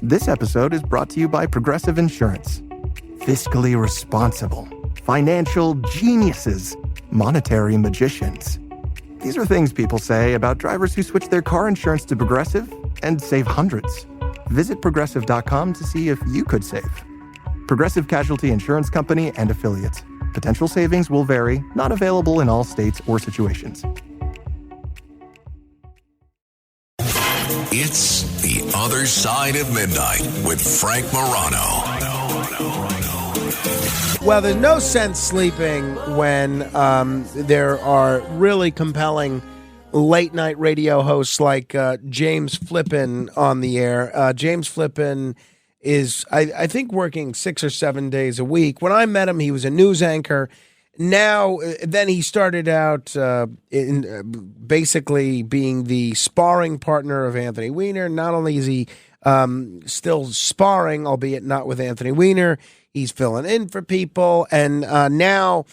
This episode is brought to you by Progressive Insurance. Fiscally responsible, financial geniuses, monetary magicians. These are things people say about drivers who switch their car insurance to Progressive and save hundreds. Visit Progressive.com to see if you could save. Progressive Casualty Insurance Company and Affiliates. Potential savings will vary, not available in all states or situations. It's The Other Side of Midnight with Frank Morano. Well, there's no sense sleeping when there are really compelling late-night radio hosts like James Flippin on the air. James Flippin is, I think, working 6 or 7 days a week. When I met him, he was a news anchor. Now, then he started out in basically being the sparring partner of Anthony Weiner. Not only is he still sparring, albeit not with Anthony Weiner, he's filling in for people. And now,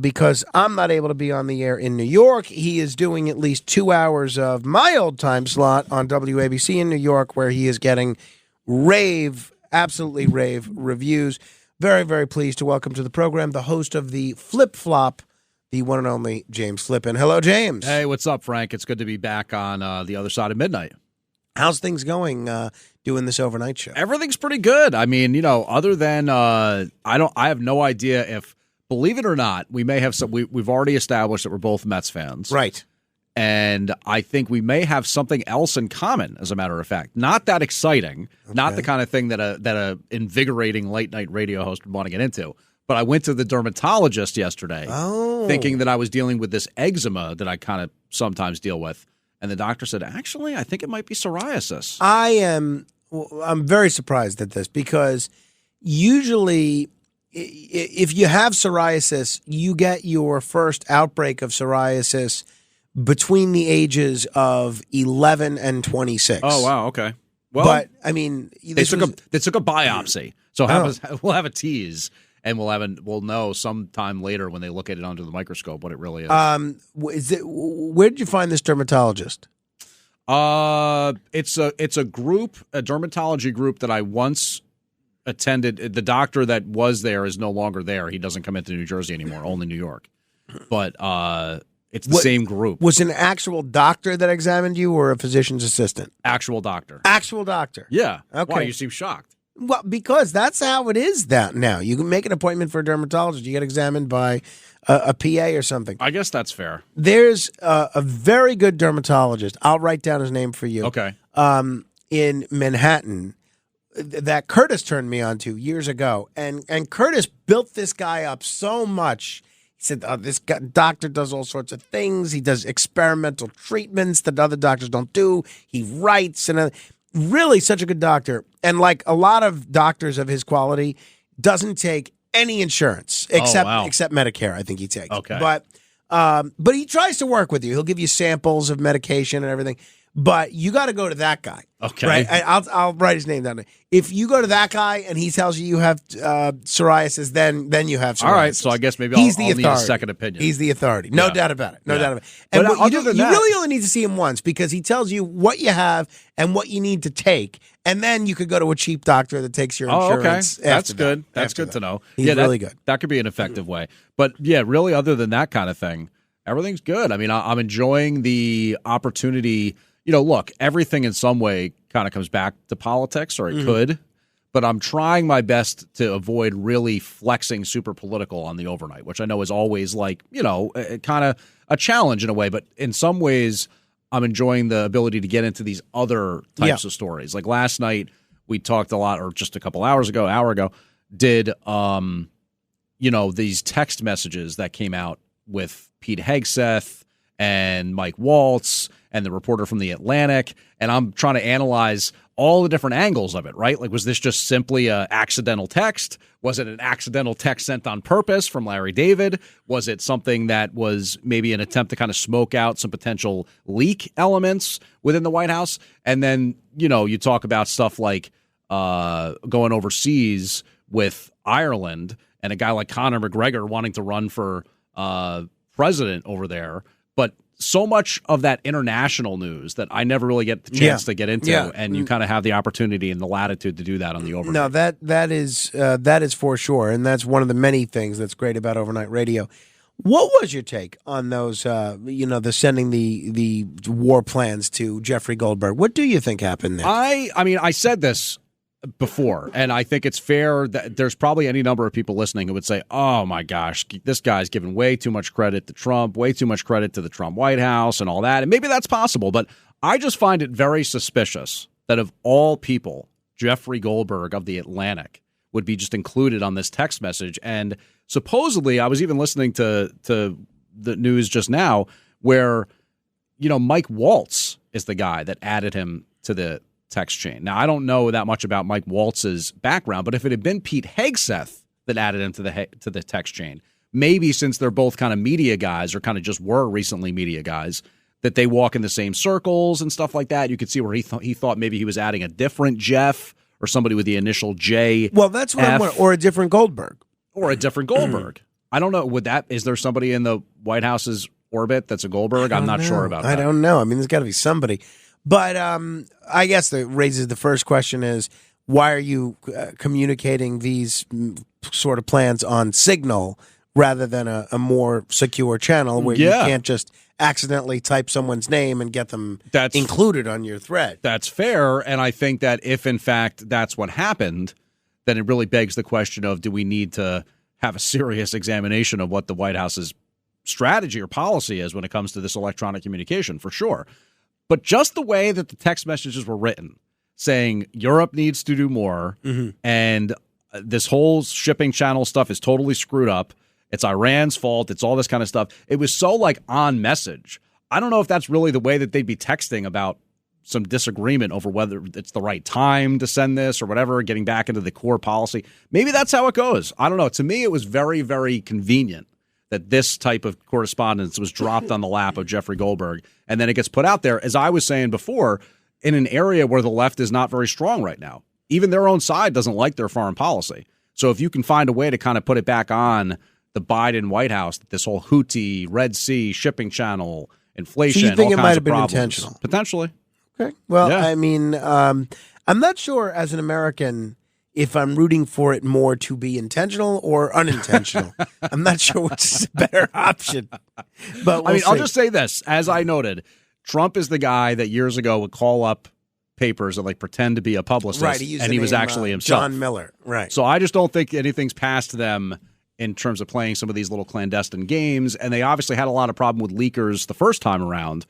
because I'm not able to be on the air in New York, he is doing at least 2 hours of my old time slot on WABC in New York, where he is getting absolutely rave reviews. Very, very pleased to welcome to the program the host of the Flip Flop, the one and only James Flippin. Hello, James. Hey, what's up, Frank? It's good to be back on the other side of midnight. How's things going doing this overnight show? Everything's pretty good. I mean, other than I have no idea if, believe it or not, we may have some. We've already established that we're both Mets fans, right? And I think we may have something else in common, as a matter of fact. Not that exciting, not the kind of thing that a invigorating late night radio host would want to get into. But I went to the dermatologist yesterday, thinking that I was dealing with this eczema that I kind of sometimes deal with, and the doctor said, "Actually, I think it might be psoriasis." I'm very surprised at this because usually, if you have psoriasis, you get your first outbreak of psoriasis between the ages of 11 and 26. Oh, wow. Okay. Well, but I mean, they took a biopsy. So we'll have a tease, and we'll know sometime later when they look at it under the microscope what it really is. Where did you find this dermatologist? It's a dermatology group that I once attended. The doctor that was there is no longer there. He doesn't come into New Jersey anymore, only New York. But it's the same group. Was it an actual doctor that examined you or a physician's assistant? Actual doctor. Actual doctor. Yeah. Okay. Why? You seem shocked. Well, because that's how it is now. You can make an appointment for a dermatologist. You get examined by a PA or something. I guess that's fair. There's a very good dermatologist. I'll write down his name for you. Okay. In Manhattan that Curtis turned me on to years ago. And Curtis built this guy up so much. He said, this doctor does all sorts of things. He does experimental treatments that other doctors don't do. He writes, and really such a good doctor. And like a lot of doctors of his quality, doesn't take any insurance except Medicare, I think he takes. Okay. But he tries to work with you. He'll give you samples of medication and everything. But you got to go to that guy. Okay. Right? I'll write his name down. If you go to that guy and he tells you have psoriasis, then you have psoriasis. All right. So I guess maybe I'll need a second opinion. He's the authority. No doubt about it. No doubt about it. And but you really only need to see him once because he tells you what you have and what you need to take. And then you could go to a cheap doctor that takes your insurance. Okay. That's good. That's good to know. He's really good. That could be an effective way. But yeah, really, other than that kind of thing, everything's good. I mean, I'm enjoying the opportunity. Look, everything in some way kind of comes back to politics, or it could, but I'm trying my best to avoid really flexing super political on the overnight, which I know is always kind of a challenge in a way, but in some ways I'm enjoying the ability to get into these other types of stories. Like last night we talked a lot, or just a couple hours ago, hour ago, did these text messages that came out with Pete Hegseth and Mike Waltz and the reporter from The Atlantic, and I'm trying to analyze all the different angles of it, right? Like, was this just simply an accidental text? Was it an accidental text sent on purpose from Larry David? Was it something that was maybe an attempt to kind of smoke out some potential leak elements within the White House? And then, you talk about stuff like going overseas with Ireland and a guy like Conor McGregor wanting to run for president over there, but so much of that international news that I never really get the chance to get into, and you kind of have the opportunity and the latitude to do that on the overnight. No, that is for sure, and that's one of the many things that's great about overnight radio. What was your take on those? The sending the war plans to Jeffrey Goldberg. What do you think happened there? I mean, I said this before, and I think it's fair that there's probably any number of people listening who would say, oh my gosh, this guy's giving way too much credit to Trump, way too much credit to the Trump White House and all that. And maybe that's possible, but I just find it very suspicious that of all people, Jeffrey Goldberg of The Atlantic would be just included on this text message. And supposedly, I was even listening to the news just now where, Mike Waltz is the guy that added him to the text chain. Now, I don't know that much about Mike Waltz's background, but if it had been Pete Hegseth that added him to the text chain, maybe since they're both kind of media guys or kind of just were recently media guys, that they walk in the same circles and stuff like that. You could see where he thought maybe he was adding a different Jeff or somebody with the initial J. Well, that's what I'm wondering. Or a different Goldberg. Or a different Goldberg. I don't know. Is there somebody in the White House's orbit that's a Goldberg? I'm not sure about that. I don't know. I mean, there's got to be somebody. But I guess that raises the first question is, why are you communicating these sort of plans on Signal rather than a more secure channel where you can't just accidentally type someone's name and get them included on your thread? That's fair. And I think that if, in fact, that's what happened, then it really begs the question of, do we need to have a serious examination of what the White House's strategy or policy is when it comes to this electronic communication, for sure. But just the way that the text messages were written, saying Europe needs to do more, and this whole shipping channel stuff is totally screwed up. It's Iran's fault. It's all this kind of stuff. It was so on message. I don't know if that's really the way that they'd be texting about some disagreement over whether it's the right time to send this or whatever, getting back into the core policy. Maybe that's how it goes. I don't know. To me, it was very, very convenient that this type of correspondence was dropped on the lap of Jeffrey Goldberg, and then it gets put out there, as I was saying before, in an area where the left is not very strong right now. Even their own side doesn't like their foreign policy. So if you can find a way to kind of put it back on the Biden White House, this whole Houthi, Red Sea, shipping channel, inflation, so you think all it kinds might of have been problems. intentional? Potentially. Okay. Well, I mean, I'm not sure as an American if I'm rooting for it more to be intentional or unintentional. I'm not sure which is a better option. But I'll just say this. As I noted, Trump is the guy that years ago would call up papers and pretend to be a publicist, right, and he was actually himself. John Miller, right. So I just don't think anything's past them in terms of playing some of these little clandestine games, and they obviously had a lot of problem with leakers the first time around.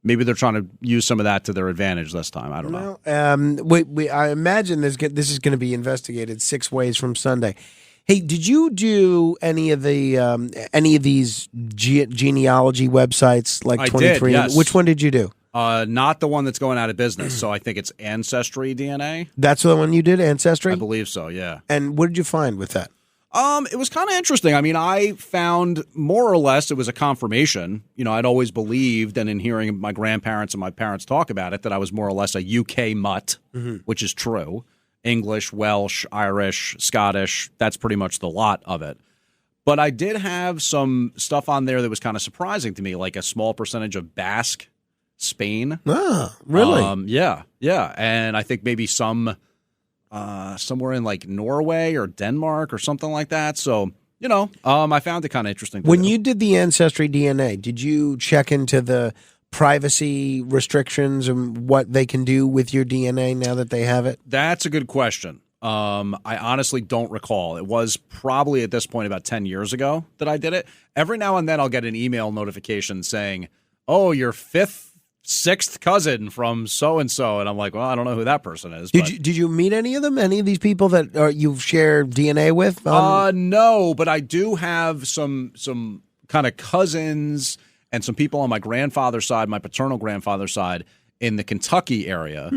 Maybe they're trying to use some of that to their advantage this time. I don't know. I imagine this is going to be investigated 6 ways from Sunday. Hey, did you do any of these genealogy websites like 23? Yes. Which one did you do? Not the one that's going out of business. So I think it's Ancestry DNA. That's the one you did, Ancestry? I believe so, yeah. And what did you find with that? It was kind of interesting. I mean, I found more or less it was a confirmation. I'd always believed, and in hearing my grandparents and my parents talk about it, that I was more or less a UK mutt, which is true. English, Welsh, Irish, Scottish, that's pretty much the lot of it. But I did have some stuff on there that was kind of surprising to me, like a small percentage of Basque, Spain. Ah, really? Yeah. And I think maybe somewhere in Norway or Denmark or something like that. So, I found it kind of interesting. When you did the Ancestry DNA, did you check into the privacy restrictions and what they can do with your DNA now that they have it? That's a good question. I honestly don't recall. It was probably at this point about 10 years ago that I did it. Every now and then I'll get an email notification saying, oh, your 6th cousin from so-and-so. And I'm like, well, I don't know who that person is. Did you meet any of them? Any of these people that you've shared DNA with? No, but I do have some kind of cousins and some people on my grandfather's side, my paternal grandfather's side, in the Kentucky area.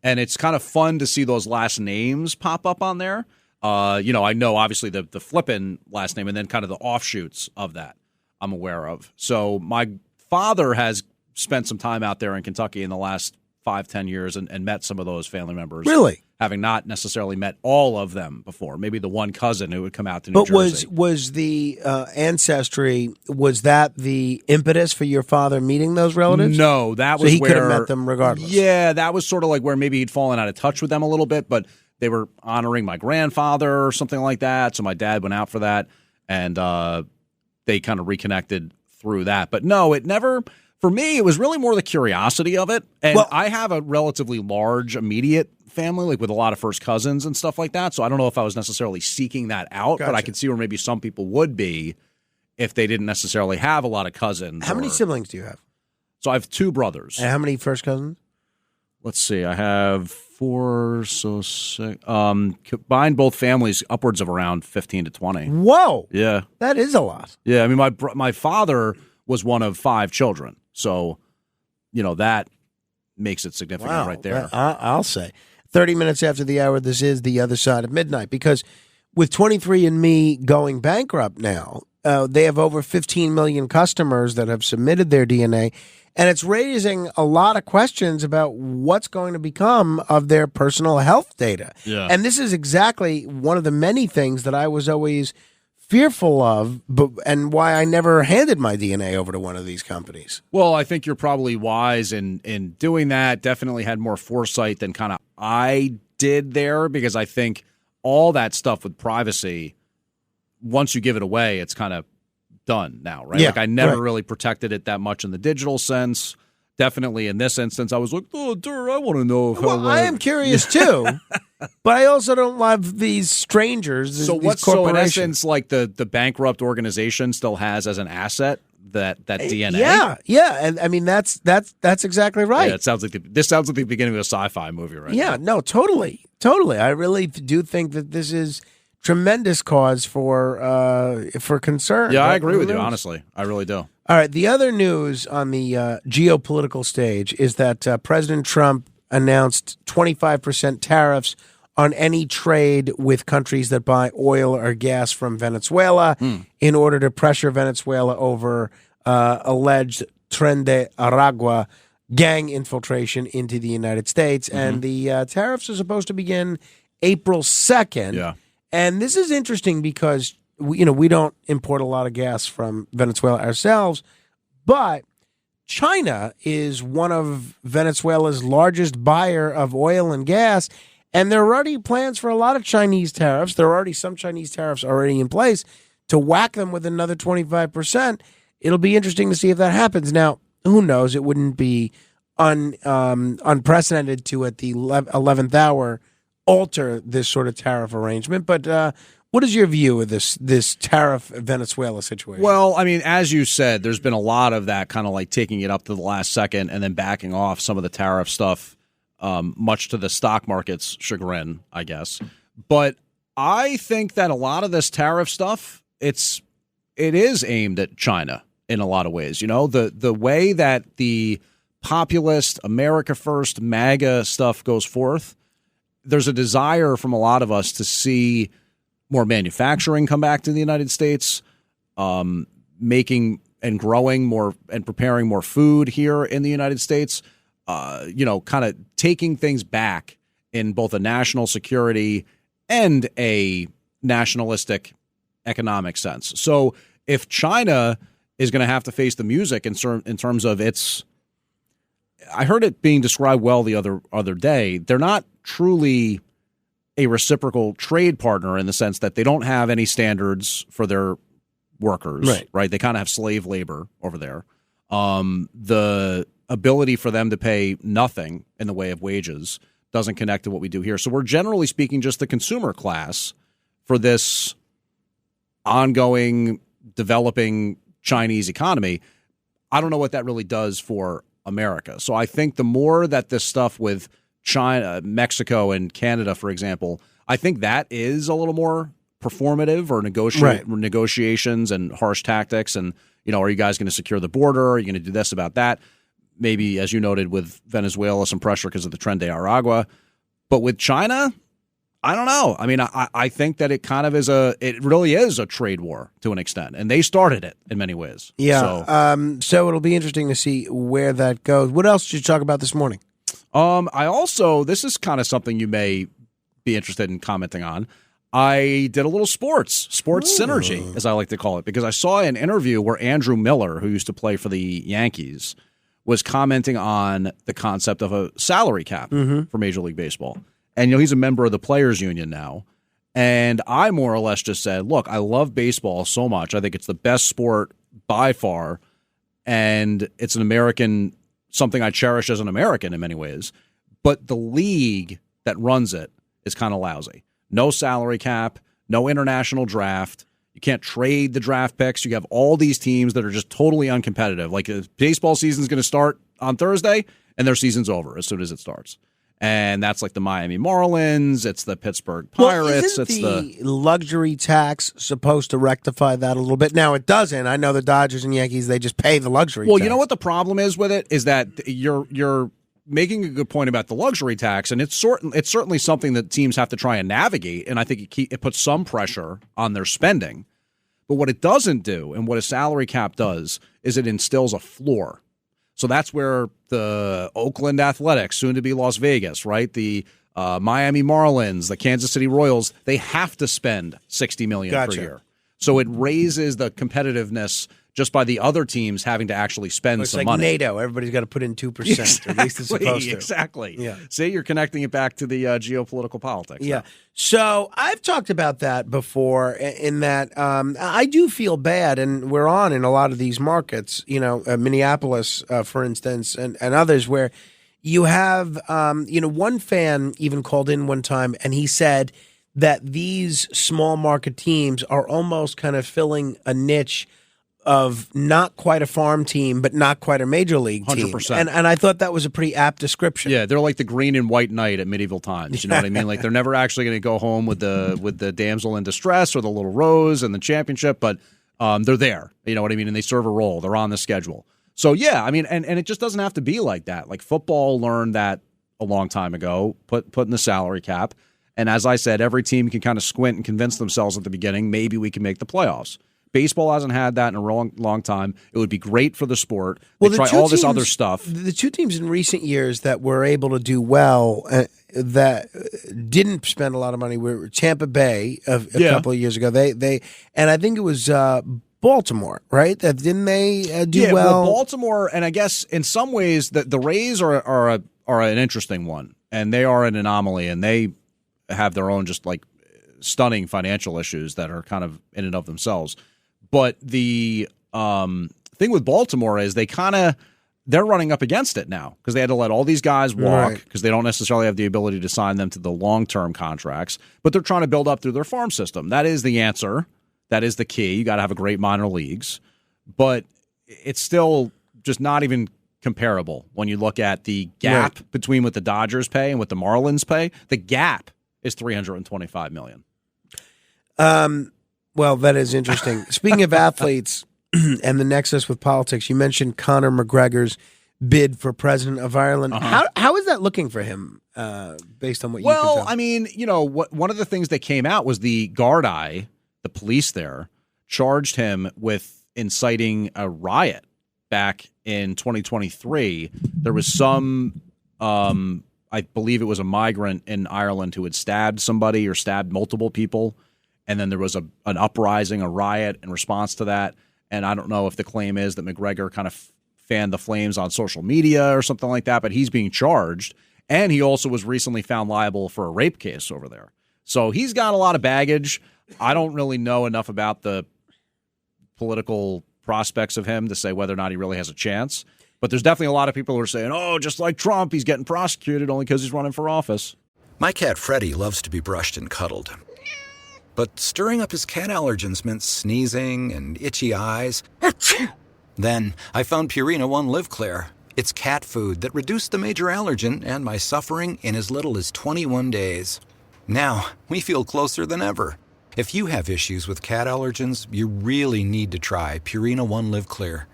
And it's kind of fun to see those last names pop up on there. I know obviously the Flippin last name and then kind of the offshoots of that I'm aware of. So my father has spent some time out there in Kentucky in the last 5-10 years and met some of those family members. Really? Having not necessarily met all of them before. Maybe the one cousin who would come out to New Jersey. But was the ancestry, was that the impetus for your father meeting those relatives? No, that so was he where... could have met them regardless. Yeah, that was sort of like where maybe he'd fallen out of touch with them a little bit, but they were honoring my grandfather or something like that, so my dad went out for that, and they kind of reconnected through that. But no, it never... For me, it was really more the curiosity of it. And I have a relatively large immediate family, like with a lot of first cousins and stuff like that. So I don't know if I was necessarily seeking that out, but I could see where maybe some people would be if they didn't necessarily have a lot of cousins. How many siblings do you have? So I have 2 brothers. And how many first cousins? Let's see. I have 4, so 6. Combined both families, upwards of around 15 to 20. Whoa. Yeah. That is a lot. Yeah. I mean, my father was one of 5 children. So, that makes it significant right there. I'll say. 30 minutes after the hour, this is The Other Side of Midnight. Because with 23andMe going bankrupt now, they have over 15 million customers that have submitted their DNA. And it's raising a lot of questions about what's going to become of their personal health data. Yeah. And this is exactly one of the many things that I was always fearful of, and why I never handed my DNA over to one of these companies. Well, I think you're probably wise in doing that. Definitely had more foresight than kind of I did there, because I think all that stuff with privacy, once you give it away, it's kind of done now, right? Yeah, like I never really protected it that much in the digital sense. Definitely in this instance, I was like, I want to know. Well, I am curious too, but I also don't love these strangers. So these so in essence, like the bankrupt organization still has as an asset that DNA? Yeah, and I mean that's exactly right. Yeah, it sounds like this sounds like the beginning of a sci-fi movie, right? Yeah, now. no, totally. I really do think that this is tremendous cause for concern. Yeah, I agree with you. Honestly, I really do. All right. The other news on the geopolitical stage is that President Trump announced 25% tariffs on any trade with countries that buy oil or gas from Venezuela in order to pressure Venezuela over alleged Tren de Aragua gang infiltration into the United States. And the tariffs are supposed to begin April 2nd. Yeah. And this is interesting because we don't import a lot of gas from Venezuela ourselves, but China is one of Venezuela's largest buyer of oil and gas, and there are already plans for a lot of Chinese tariffs. There are already some Chinese tariffs already in place to whack them with another 25%. It'll be interesting to see if that happens. Now, who knows? It wouldn't be unprecedented to, at the 11th hour, alter this sort of tariff arrangement, but what is your view of this tariff Venezuela situation? Well, I mean, as you said, there's been a lot of that kind of like taking it up to the last second and then backing off some of the tariff stuff, much to the stock market's chagrin, I guess. But I think that a lot of this tariff stuff, it is aimed at China in a lot of ways. The way that the populist, America First, MAGA stuff goes forth, there's a desire from a lot of us to see more manufacturing come back to the United States, making and growing more and preparing more food here in the United States, kind of taking things back in both a national security and a nationalistic economic sense. So if China is going to have to face the music in terms of its, I heard it being described well the other day, they're not truly a reciprocal trade partner in the sense that they don't have any standards for their workers, right? They kind of have slave labor over there. The ability for them to pay nothing in the way of wages doesn't connect to what we do here. So we're generally speaking just the consumer class for this ongoing developing Chinese economy. I don't know what that really does for America. So I think the more that this stuff with China, Mexico, and Canada, for example, I think that is a little more performative or negotiations and harsh tactics. And, are you guys going to secure the border? Are you going to do this about that? Maybe, as you noted, with Venezuela, some pressure because of the Tren de Aragua. But with China, I don't know. I mean, I think that it really is a trade war to an extent, and they started it in many ways. Yeah. So it'll be interesting to see where that goes. What else did you talk about this morning? I also, this is kind of something you may be interested in commenting on. I did a little sports synergy, as I like to call it, because I saw an interview where Andrew Miller, who used to play for the Yankees, was commenting on the concept of a salary cap for Major League Baseball. And, he's a member of the Players Union now. And I more or less just said, look, I love baseball so much. I think it's the best sport by far. And it's an American, something I cherish as an American in many ways. But the league that runs it is kind of lousy. No salary cap, no international draft. You can't trade the draft picks. You have all these teams that are just totally uncompetitive. Like, the baseball season's going to start on Thursday, and their season's over as soon as it starts. And that's like the Miami Marlins. It's the Pittsburgh Pirates. Isn't the luxury tax supposed to rectify that a little bit? Now, it doesn't. I know the Dodgers and Yankees, they just pay the luxury tax. Well, you know what the problem is with it is that you're making a good point about the luxury tax, and it's certainly something that teams have to try and navigate, and I think it puts some pressure on their spending. But what it doesn't do, and what a salary cap does, is it instills a floor. So that's where the Oakland Athletics, soon to be Las Vegas, right? The Miami Marlins, the Kansas City Royals, they have to spend $60 million per year. So it raises the competitiveness just by the other teams having to actually spend some money. It's like NATO. Everybody's got to put in 2%. Exactly, at least it's supposed to. Exactly. Yeah. See, you're connecting it back to the geopolitical politics. Yeah. Now. So I've talked about that before in that I do feel bad, and we're on in a lot of these markets, Minneapolis, for instance, and others where you have, one fan even called in one time, and he said that these small market teams are almost kind of filling a niche of not quite a farm team, but not quite a major league team. 100%. And I thought that was a pretty apt description. Yeah, they're like the green and white knight at medieval times. You know what I mean? Like, they're never actually going to go home with the damsel in distress or the little rose and the championship, but they're there. You know what I mean? And they serve a role. They're on the schedule. So, yeah, I mean, and it just doesn't have to be like that. Like, football learned that a long time ago, putting the salary cap. And as I said, every team can kind of squint and convince themselves at the beginning, maybe we can make the playoffs. Baseball hasn't had that in a long time. It would be great for the sport. They try all this other stuff. The two teams in recent years that were able to do well, that didn't spend a lot of money, were Tampa Bay a couple of years ago. They and I think it was Baltimore, right? Didn't they do well? Well, Baltimore, and I guess in some ways the Rays are an interesting one, and they are an anomaly, and they have their own just like stunning financial issues that are kind of in and of themselves. But the thing with Baltimore is they're running up against it now because they had to let all these guys walk because they don't necessarily have the ability to sign them to the long-term contracts. But they're trying to build up through their farm system. That is the answer. That is the key. You got to have a great minor leagues. But it's still just not even comparable when you look at the gap between what the Dodgers pay and what the Marlins pay. The gap is $325 million. Well, that is interesting. Speaking of athletes and the nexus with politics, you mentioned Conor McGregor's bid for president of Ireland. How is that looking for him, based on what you can tell? Well, I mean, one of the things that came out was the Gardaí, the police there, charged him with inciting a riot back in 2023. There was some, I believe it was a migrant in Ireland who had stabbed somebody or stabbed multiple people. And then there was an uprising, a riot in response to that. And I don't know if the claim is that McGregor kind of fanned the flames on social media or something like that, but he's being charged. And he also was recently found liable for a rape case over there. So he's got a lot of baggage. I don't really know enough about the political prospects of him to say whether or not he really has a chance. But there's definitely a lot of people who are saying, oh, just like Trump, he's getting prosecuted only because he's running for office. My cat Freddie loves to be brushed and cuddled. But stirring up his cat allergens meant sneezing and itchy eyes. Then I found Purina One Live Clear. It's cat food that reduced the major allergen and my suffering in as little as 21 days. Now, we feel closer than ever. If you have issues with cat allergens, you really need to try Purina One Live Clear.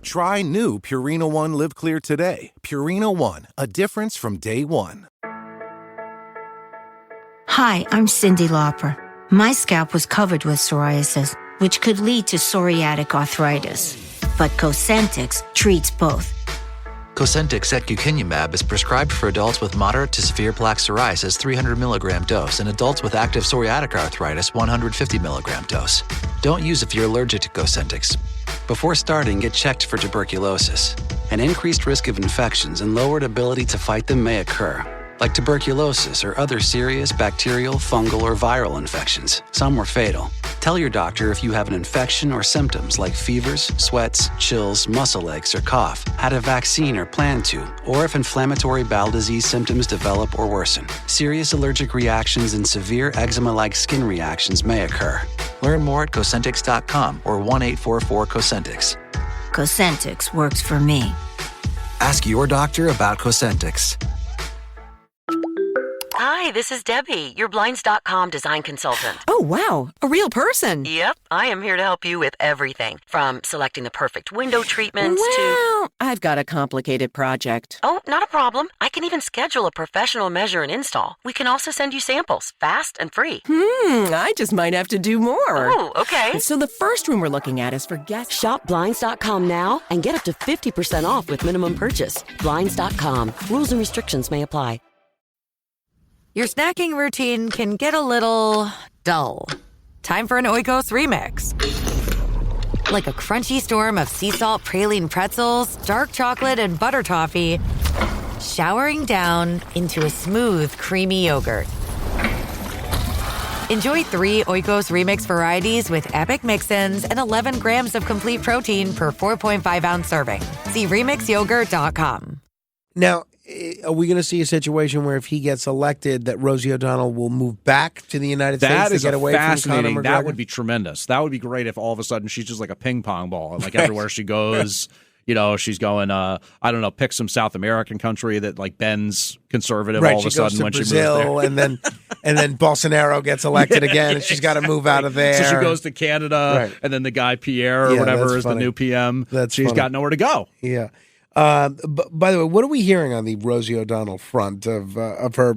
Try new Purina One Live Clear today. Purina One, a difference from day one. Hi, I'm Cyndi Lauper. My scalp was covered with psoriasis, which could lead to psoriatic arthritis. But Cosentix treats both. Cosentyx secukinumab is prescribed for adults with moderate to severe plaque psoriasis 300 milligram dose and adults with active psoriatic arthritis 150 milligram dose. Don't use if you're allergic to Cosentyx. Before starting, get checked for tuberculosis. An increased risk of infections and lowered ability to fight them may occur, like tuberculosis or other serious bacterial, fungal, or viral infections. Some were fatal. Tell your doctor if you have an infection or symptoms like fevers, sweats, chills, muscle aches, or cough, had a vaccine or plan to, or if inflammatory bowel disease symptoms develop or worsen. Serious allergic reactions and severe eczema-like skin reactions may occur. Learn more at Cosentyx.com or 1-844-COSENTYX. Cosentyx works for me. Ask your doctor about Cosentyx. Hi, this is Debbie, your Blinds.com design consultant. Oh, wow. A real person. Yep, I am here to help you with everything, from selecting the perfect window treatments to... Well, I've got a complicated project. Oh, not a problem. I can even schedule a professional measure and install. We can also send you samples, fast and free. I just might have to do more. Oh, okay. So the first room we're looking at is for guests. Shop Blinds.com now and get up to 50% off with minimum purchase. Blinds.com. Rules and restrictions may apply. Your snacking routine can get a little dull. Time for an Oikos remix. Like a crunchy storm of sea salt praline pretzels, dark chocolate, and butter toffee, showering down into a smooth, creamy yogurt. Enjoy 3 Oikos remix varieties with epic mix-ins and 11 grams of complete protein per 4.5-ounce serving. See remixyogurt.com. Now, are we going to see a situation where if he gets elected that Rosie O'Donnell will move back to the United States to get away from Conor McGregor? That would be tremendous. That would be great if all of a sudden she's just like a ping pong ball. Like everywhere she goes, she's going, I don't know, pick some South American country that like bends conservative all of a sudden when Brazil, she moves there. and then Bolsonaro gets elected again and she's got to move out of there. So she goes to Canada and then the guy Pierre or whatever is the new PM. She's got nowhere to go. Yeah. By the way, what are we hearing on the Rosie O'Donnell front of her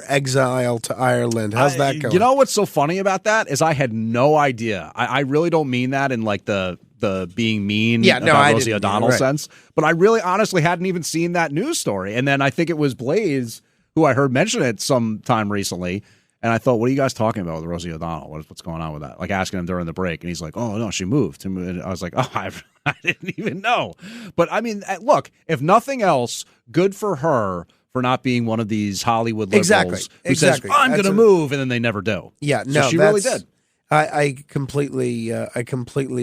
exile to Ireland? How's that going? You know what's so funny about that is I had no idea. I really don't mean that in like the being mean about Rosie O'Donnell sense, but I really honestly hadn't even seen that news story. And then I think it was Blaze who I heard mention it sometime recently. And I thought, what are you guys talking about with Rosie O'Donnell? What's going on with that? Like asking him during the break. And he's like, oh, no, she moved. And I was like, oh, I didn't even know. But I mean, look, if nothing else, good for her for not being one of these Hollywood liberals who says, I'm going to move, and then they never do. Yeah, no, so she really did. I completely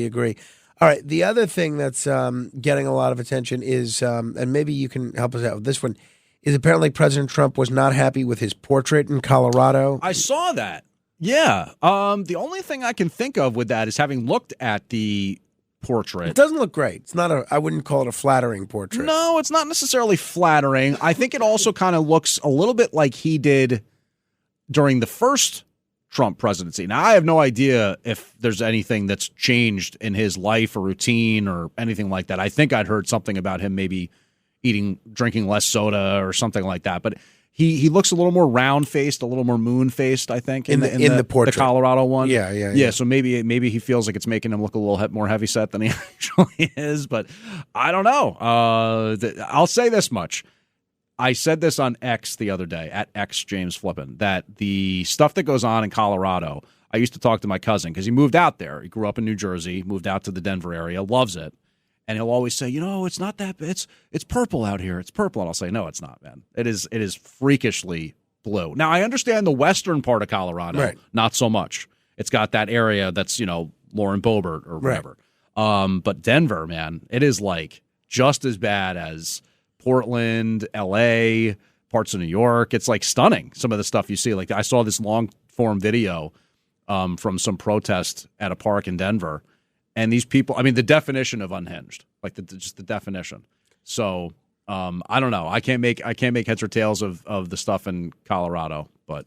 agree. All right, the other thing that's getting a lot of attention is, and maybe you can help us out with this one, is apparently President Trump was not happy with his portrait in Colorado. I saw that. Yeah. The only thing I can think of with that is having looked at the portrait. It doesn't look great. It's not I wouldn't call it a flattering portrait. No, it's not necessarily flattering. I think it also kind of looks a little bit like he did during the first Trump presidency. Now, I have no idea if there's anything that's changed in his life or routine or anything like that. I think I'd heard something about him maybe drinking less soda or something like that. But he looks a little more round-faced, a little more moon-faced, I think, in the portrait. The Colorado one. Yeah. So maybe he feels like it's making him look a little more heavy-set than he actually is. But I don't know. I'll say this much. I said this on X the other day, at X James Flippin, that the stuff that goes on in Colorado, I used to talk to my cousin because he moved out there. He grew up in New Jersey, moved out to the Denver area, loves it. And he'll always say, it's not that, it's purple out here. It's purple. And I'll say, no, it's not, man. It is freakishly blue. Now, I understand the western part of Colorado, not so much. It's got that area that's, Lauren Boebert or whatever. But Denver, man, it is like just as bad as Portland, LA, parts of New York. It's like stunning, some of the stuff you see. Like I saw this long form video from some protest at a park in Denver. And these people, I mean, the definition of unhinged, like just the definition. So I don't know. I can't make heads or tails of the stuff in Colorado, but.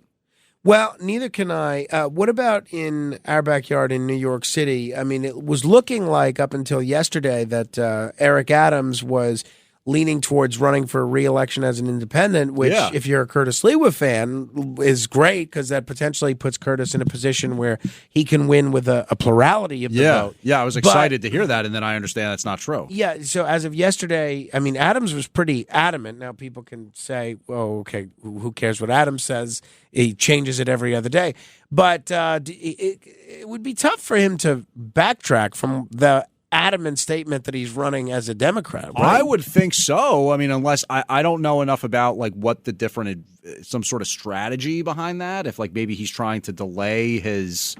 Well, neither can I. What about in our backyard in New York City? I mean, it was looking like up until yesterday that Eric Adams was leaning towards running for re-election as an independent, which, Yeah. if you're a Curtis Lewa fan, is great because that potentially puts Curtis in a position where he can win with a plurality of the vote. Yeah, I was excited to hear that, and then I understand that's not true. Yeah, so as of yesterday, I mean, Adams was pretty adamant. Now people can say, well, okay, who cares what Adams says? He changes it every other day. But it would be tough for him to backtrack from the adamant statement that he's running as a Democrat, right? I would think so. I mean, unless I don't know enough about like what the different some sort of strategy behind that. If like maybe he's trying to delay his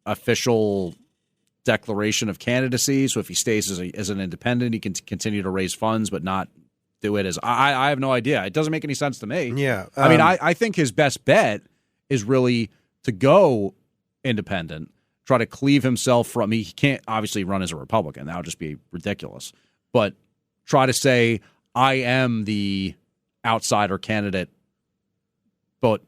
official declaration of candidacy, so if he stays as an independent, he can continue to raise funds, but not do it as I have no idea. It doesn't make any sense to me. Yeah, I mean, I think his best bet is really to go independent. Try to cleave himself from. He can't obviously run as a Republican. That would just be ridiculous. But try to say, I am the outsider candidate, but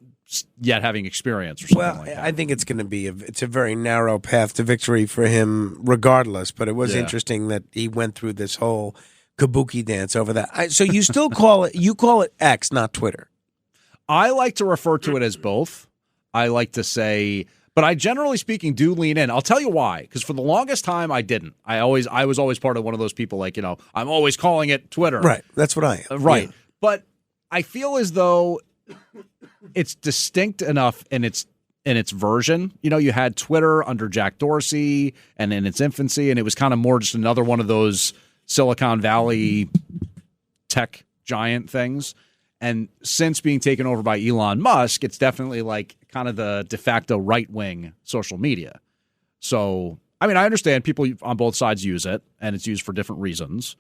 yet having experience or something like that. I think it's going to be it's a very narrow path to victory for him regardless. But it was interesting that he went through this whole kabuki dance over that. So you still call it X, not Twitter. I like to refer to it as both. I like to say. But I, generally speaking, do lean in. I'll tell you why. Because for the longest time, I didn't. I was always part of one of those people like, I'm always calling it Twitter. Right. That's what I am. Right. Yeah. But I feel as though it's distinct enough in its version. You had Twitter under Jack Dorsey and in its infancy, and it was kind of more just another one of those Silicon Valley tech giant things. And since being taken over by Elon Musk, it's definitely like kind of the de facto right-wing social media. So, I mean, I understand people on both sides use it, and it's used for different reasons.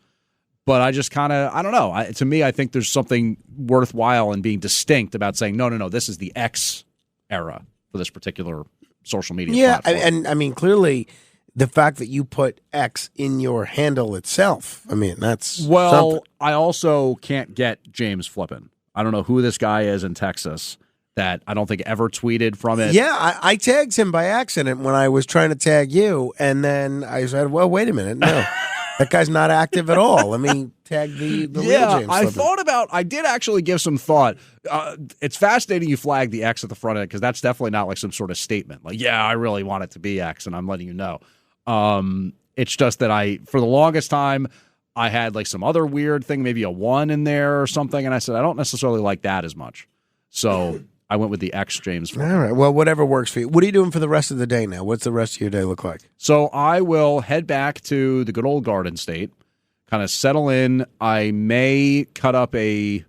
But I just kind of, I don't know. To me, I think there's something worthwhile in being distinct about saying, no, this is the X era for this particular social media platform. And I mean, clearly, the fact that you put X in your handle itself, I mean, that's something. I also can't get James Flippin. I don't know who this guy is in Texas that I don't think ever tweeted from it. Yeah, I tagged him by accident when I was trying to tag you, and then I said, well, wait a minute, no. That guy's not active at all. Let me tag the real James Flippin. I did actually give some thought. It's fascinating you flag the X at the front of it because that's definitely not like some sort of statement. Like, yeah, I really want it to be X, and I'm letting you know. It's just that for the longest time, I had like some other weird thing, maybe a 1 in there or something, and I said, I don't necessarily like that as much. So I went with the X James Flippin. All right. Well, whatever works for you. What are you doing for the rest of the day now? What's the rest of your day look like? So I will head back to the good old Garden State, kind of settle in. I may cut up a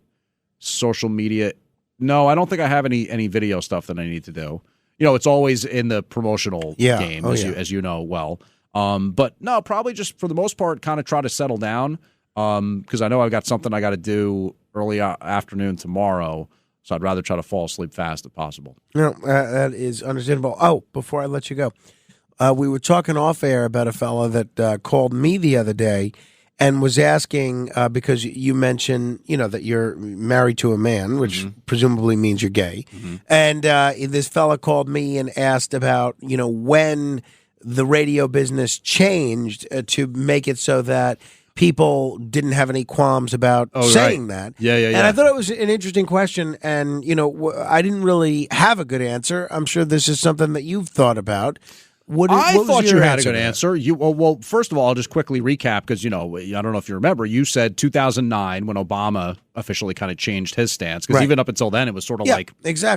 social media. No, I don't think I have any video stuff that I need to do. It's always in the promotional game, as you know well. But no, probably just for the most part, kind of try to settle down because I know I've got something I got to do early afternoon tomorrow. So I'd rather try to fall asleep fast if possible. No, that is understandable. Oh, before I let you go, we were talking off air about a fella that called me the other day and was asking because you mentioned, that you're married to a man, which presumably means you're gay. Mm-hmm. And this fella called me and asked about, when the radio business changed to make it so that people didn't have any qualms about saying that. Yeah. And I thought it was an interesting question. And, I didn't really have a good answer. I'm sure this is something that you've thought about. I thought you had a good answer. Well, first of all, I'll just quickly recap because, I don't know if you remember, you said 2009 when Obama officially kind of changed his stance because even up until then it was sort of like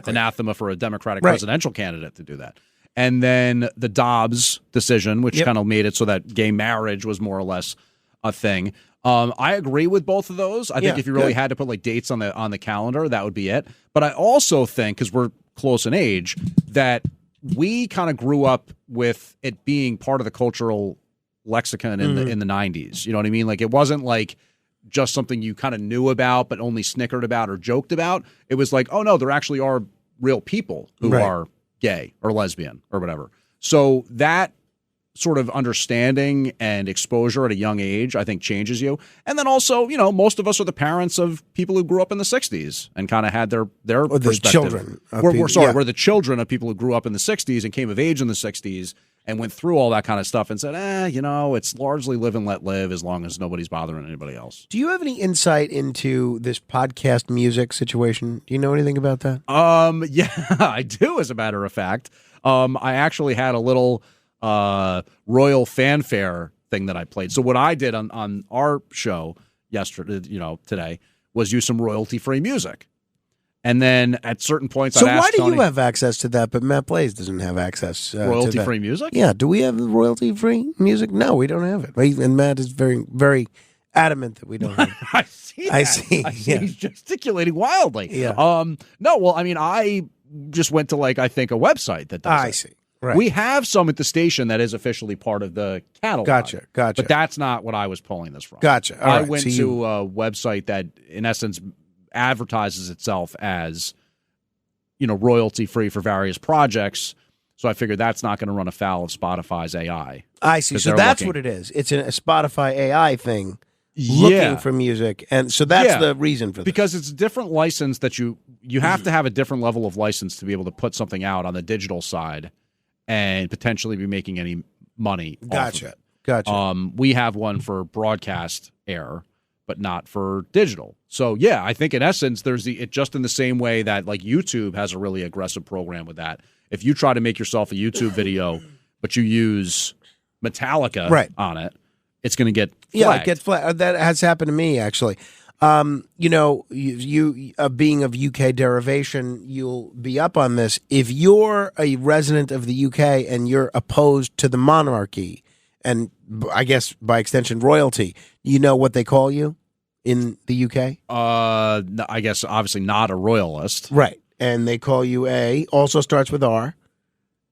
anathema for a Democratic presidential candidate to do that. And then the Dobbs decision, which kind of made it so that gay marriage was more or less a thing. I agree with both of those. I think if you really had to put like dates on the calendar, that would be it. But I also think, because we're close in age, that we kind of grew up with it being part of the cultural lexicon in the 90s. You know what I mean? Like it wasn't like just something you kind of knew about but only snickered about or joked about. It was like, oh no, there actually are real people who are gay or lesbian or whatever. So that sort of understanding and exposure at a young age, I think, changes you. And then also, most of us are the parents of people who grew up in the 60s and kind of had their or perspective. The children. We're the children of people who grew up in the 60s and came of age in the 60s and went through all that kind of stuff and said, it's largely live and let live as long as nobody's bothering anybody else. Do you have any insight into this podcast music situation? Do you know anything about that? Yeah, I do, as a matter of fact. I actually had a little royal fanfare thing that I played. So what I did on our show yesterday, today, was use some royalty-free music. And then at certain points, so I'd ask why do Tony, you have access to that, but Matt Blaze doesn't have access royalty-free music? Yeah, do we have royalty-free music? No, we don't have it. And Matt is very, very adamant that we don't have it. I see. I see. Yeah. He's gesticulating wildly. Yeah. No, well, I mean, I just went to a website that does I it. see. Right. We have some at the station that is officially part of the catalog. Gotcha. But that's not what I was pulling this from. Gotcha. All I right. went So to a website that, in essence, advertises itself as, royalty free for various projects. So I figured that's not going to run afoul of Spotify's AI. I see. So that's what it is. It's a Spotify AI thing looking for music. And so that's the reason for this. Because it's a different license that you have to have a different level of license to be able to put something out on the digital side and potentially be making any money off of it. Gotcha. We have one for broadcast air, but not for digital. So yeah, I think in essence, there's just in the same way that YouTube has a really aggressive program with that. If you try to make yourself a YouTube video, but you use Metallica on it, it's going to get flagged. Yeah, it gets flagged. That has happened to me actually. You being of UK derivation, you'll be up on this. If you're a resident of the UK and you're opposed to the monarchy, and I guess by extension royalty, you know what they call you in the UK? I guess obviously not a royalist. Right. And they call you also starts with R.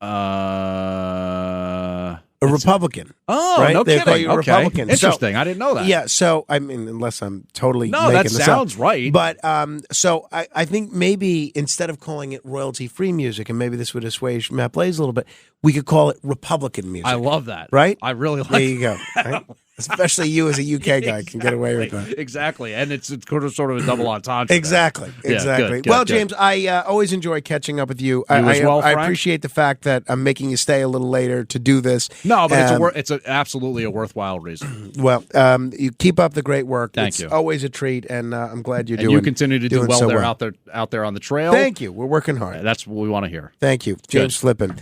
A Republican. Oh, right? No they kidding. Call you a Okay. Republican. Interesting. I didn't know that. Yeah, so, I mean, unless I'm totally No, making that this sounds up. right. But, so I think maybe instead of calling it royalty-free music, and maybe this would assuage Matt Blaze a little bit, we could call it Republican music. I love that. Right? I really like There you go. Right? Especially you as a UK guy can get away with that. Exactly. And it's sort of a double entendre. Exactly. Yeah, exactly. good, Well, good. James, I always enjoy catching up with you. As well, I Frank? appreciate the fact that I'm making you stay a little later to do this. No, but it's absolutely a worthwhile reason. Well, you keep up the great work. Thank it's you. Always a treat, and I'm glad you're And doing. you continue to do doing well so there out there on the trail. Thank you. We're working hard. That's what we want to hear. Thank you, James Flippin.